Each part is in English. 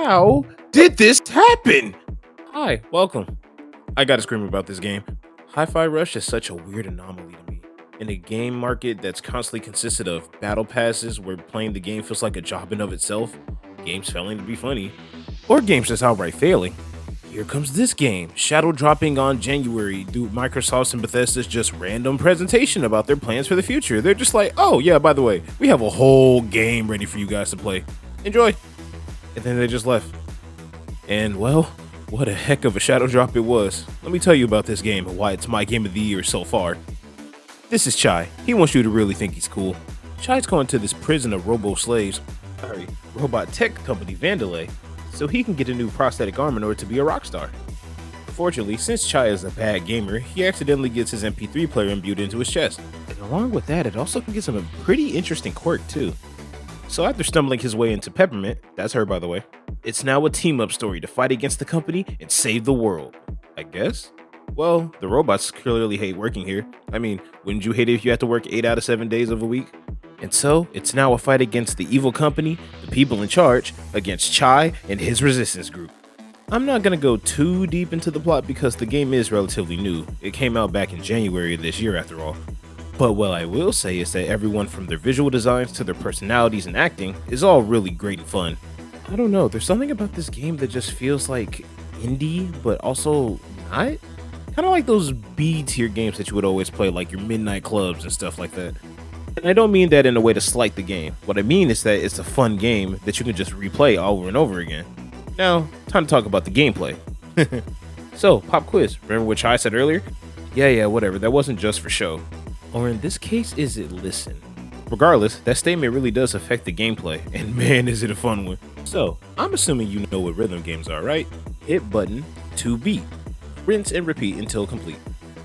How did this happen? Hi, welcome. I gotta scream about this game. Hi-Fi Rush is such a weird anomaly to me. In a game market that's constantly consisted of battle passes where playing the game feels like a job in of itself, games failing to be funny, or games just outright failing. Here comes this game, shadow dropping on January due to Microsoft's and Bethesda's just random presentation about their plans for the future. They're just like, oh yeah, by the way, we have a whole game ready for you guys to play. Enjoy. And then they just left. And well, what a heck of a shadow drop it was. Let me tell you about this game and why it's my game of the year so far. This is Chai. He wants you to really think he's cool. Chai's going to this prison of robot tech company Vandalay, so he can get a new prosthetic arm in order to be a rock star. Unfortunately, since Chai is a bad gamer, he accidentally gets his MP3 player imbued into his chest. And along with that, it also can get him a pretty interesting quirk too. So after stumbling his way into Peppermint, that's her by the way, it's now a team-up story to fight against the company and save the world, I guess? Well, the robots clearly hate working here. I mean, wouldn't you hate it if you had to work 8 out of 7 days of a week? And so, it's now a fight against the evil company, the people in charge, against Chai and his resistance group. I'm not gonna go too deep into the plot because the game is relatively new. It came out back in January of this year after all. But what I will say is that everyone from their visual designs to their personalities and acting is all really great and fun. I don't know, there's something about this game that just feels like indie, but also not? Kind of like those B-tier games that you would always play, like your midnight clubs and stuff like that. And I don't mean that in a way to slight the game. What I mean is that it's a fun game that you can just replay over and over again. Now, time to talk about the gameplay. So, pop quiz. Remember what Chai said earlier? Yeah, whatever. That wasn't just for show. Or in this case, is it listen? Regardless, that statement really does affect the gameplay, and man, is it a fun one. So, I'm assuming you know what rhythm games are, right? Hit button to beat. Rinse and repeat until complete.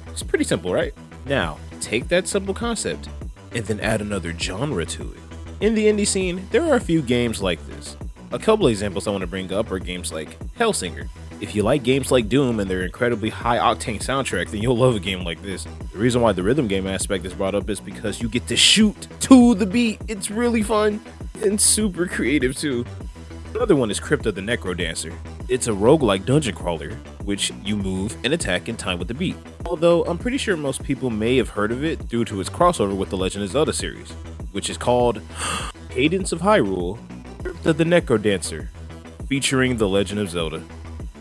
It's pretty simple, right? Now, take that simple concept and then add another genre to it. In the indie scene, there are a few games like this. A couple examples I want to bring up are games like Hellsinger. If you like games like Doom and their incredibly high-octane soundtrack, then you'll love a game like this. The reason why the rhythm game aspect is brought up is because you get to shoot to the beat. It's really fun and super creative too. Another one is Crypta the Necrodancer. It's a roguelike dungeon crawler, which you move and attack in time with the beat. Although I'm pretty sure most people may have heard of it due to its crossover with the Legend of Zelda series, which is called Cadence of Hyrule, Crypta the Necrodancer, featuring the Legend of Zelda.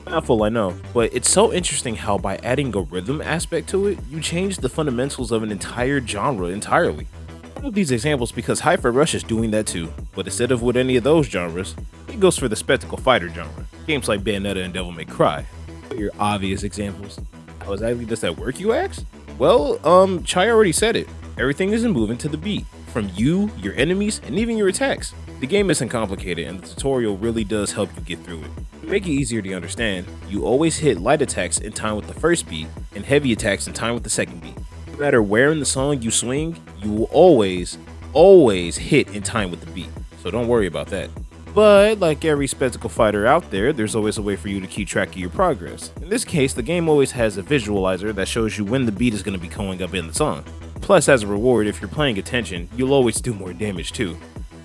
Mouthful, I know, but it's so interesting how by adding a rhythm aspect to it, you change the fundamentals of an entire genre entirely. I love these examples because Hi-Fi Rush is doing that too, but instead of with any of those genres, it goes for the spectacle fighter genre. Games like Bayonetta and Devil May Cry are your obvious examples. How exactly does that work, you ask? Well, Chai already said it. Everything is moving to the beat, from you, your enemies, and even your attacks. The game isn't complicated, and the tutorial really does help you get through it. To make it easier to understand, you always hit light attacks in time with the first beat, and heavy attacks in time with the second beat. No matter where in the song you swing, you will always hit in time with the beat, so don't worry about that. But like every spectacle fighter out there, there's always a way for you to keep track of your progress. In this case, the game always has a visualizer that shows you when the beat is going to be going up in the song. Plus, as a reward, if you're paying attention, you'll always do more damage too.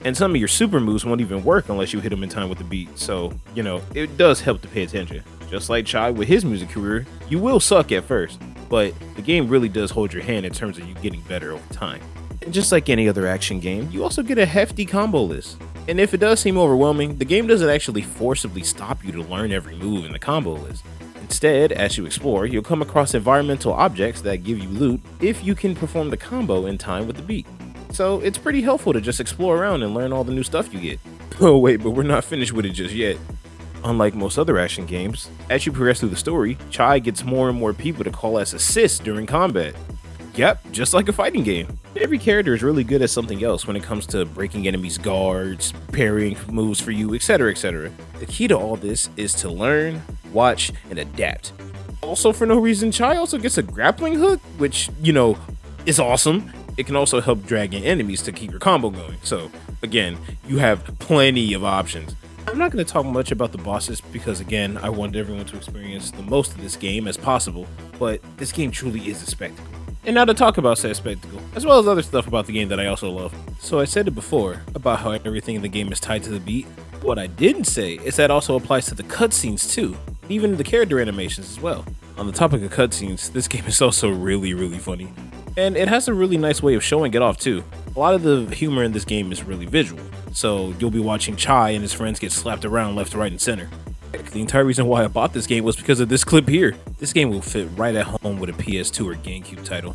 And some of your super moves won't even work unless you hit them in time with the beat, so, you know, it does help to pay attention. Just like Chai with his music career, you will suck at first, but the game really does hold your hand in terms of you getting better over time. And just like any other action game, you also get a hefty combo list. And if it does seem overwhelming, the game doesn't actually forcibly stop you to learn every move in the combo list. Instead, as you explore, you'll come across environmental objects that give you loot if you can perform the combo in time with the beat. So it's pretty helpful to just explore around and learn all the new stuff you get. Oh wait, but we're not finished with it just yet. Unlike most other action games, as you progress through the story, Chai gets more and more people to call as assists during combat. Yep, just like a fighting game. Every character is really good at something else when it comes to breaking enemies' guards, parrying moves for you, etc, etc. The key to all this is to learn, watch, and adapt. Also, for no reason, Chai also gets a grappling hook, which, you know, is awesome. It can also help drag in enemies to keep your combo going. So, again, you have plenty of options. I'm not going to talk much about the bosses because, again, I want everyone to experience the most of this game as possible, but this game truly is a spectacle. And now to talk about said spectacle, as well as other stuff about the game that I also love. So I said it before, about how everything in the game is tied to the beat. What I didn't say is that also applies to the cutscenes too, even the character animations as well. On the topic of cutscenes, this game is also really funny. And it has a really nice way of showing it off too. A lot of the humor in this game is really visual, so you'll be watching Chai and his friends get slapped around left, right, and center. The entire reason why I bought this game was because of this clip here. This game will fit right at home with a PS2 or GameCube title.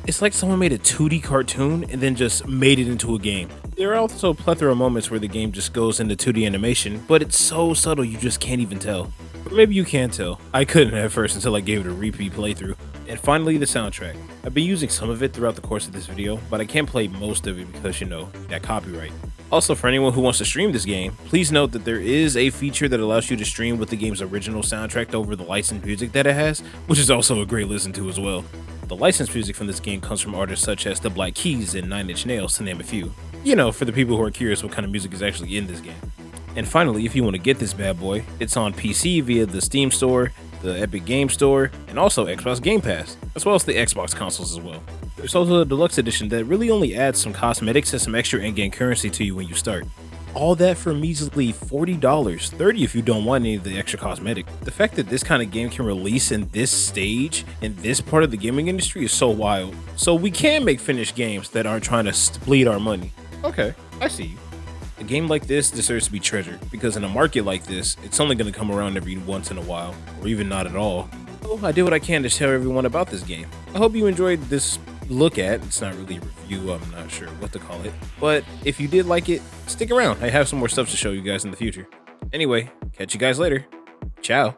It's like someone made a 2D cartoon and then just made it into a game. There are also a plethora of moments where the game just goes into 2D animation, but it's so subtle you just can't even tell. Or maybe you can tell. I couldn't at first until I gave it a repeat playthrough. And finally, the soundtrack. I've been using some of it throughout the course of this video, but I can't play most of it because, you know, that copyright. Also, for anyone who wants to stream this game, please note that there is a feature that allows you to stream with the game's original soundtrack over the licensed music that it has, which is also a great listen to as well. The licensed music from this game comes from artists such as the Black Keys and 9 Inch Nails, to name a few. You know, for the people who are curious what kind of music is actually in this game. And finally, if you want to get this bad boy, it's on PC via the Steam Store, the Epic Game Store, and also Xbox Game Pass, as well as the Xbox consoles as well. There's also a deluxe edition that really only adds some cosmetics and some extra in-game currency to you when you start. All that for measly $40, $30 if you don't want any of the extra cosmetic. The fact that this kind of game can release in this stage, in this part of the gaming industry, is so wild. So we can make finished games that aren't trying to bleed our money. Okay, I see you. A game like this deserves to be treasured, because in a market like this, it's only going to come around every once in a while, or even not at all. So I did what I can to tell everyone about this game. I hope you enjoyed this look at. It's not really a review, I'm not sure what to call it. But if you did like it, stick around. I have some more stuff to show you guys in the future. Anyway, catch you guys later. Ciao.